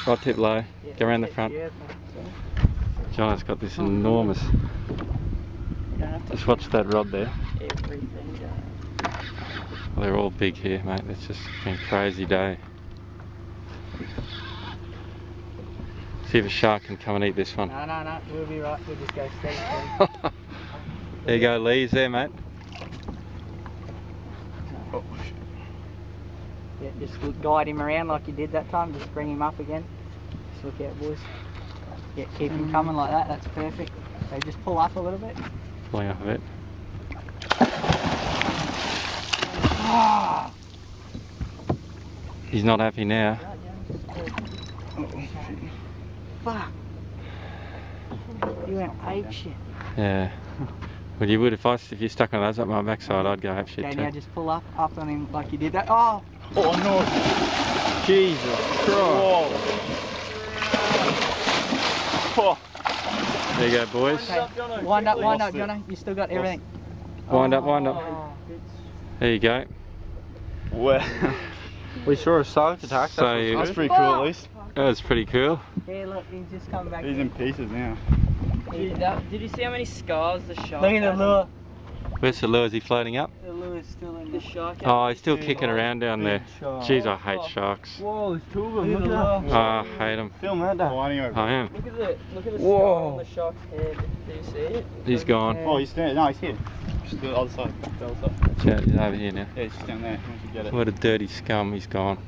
Rod tip low. Yeah, Go around the front. John's got this enormous. Just watch that rod there. Well, they're all big here, mate. It's just been a crazy day. See if a shark can come and eat this one. No, we'll be right. We'll just go steady. There you go, Lee's there, mate. Yeah, just guide him around like you did that time. Just bring him up again. Just look out, boys. Yeah, keep him coming like that. That's perfect. So just pull up a little bit. Pulling up a bit. Ah! He's not happy now. Fuck. You went ape shit. Yeah. Well, you would if you stuck one of those up my backside. I'd go ape shit Okay, too. now just pull up on him like you did that. Oh! Oh no! Jesus Christ! Oh. There you go, boys. Okay. Wind up, Jono. You still got everything. Wind up, wind up. Oh. There you go. Wow. We saw a shark attack. So That's pretty cool, at least. that was pretty cool. Yeah, look, he's just coming back. He's in pieces now. Did you see how many scars the shark Look at the lure. Where's the lure? Is he floating up? The lure's still in The the shark. Oh, he's still kicking around down there. Shark. Jeez, I hate sharks. Whoa, there's two of them. Look at Look at that. Oh, I hate them. Film that, Dad. Flying over. I am. Look at the Whoa. scar on the shark's head. Do you see it? He's gone. Oh, he's standing. No, he's here. Just the other side. The other side. He's over here now. Yeah, he's just down there. Once you get it. What a dirty scum, he's gone.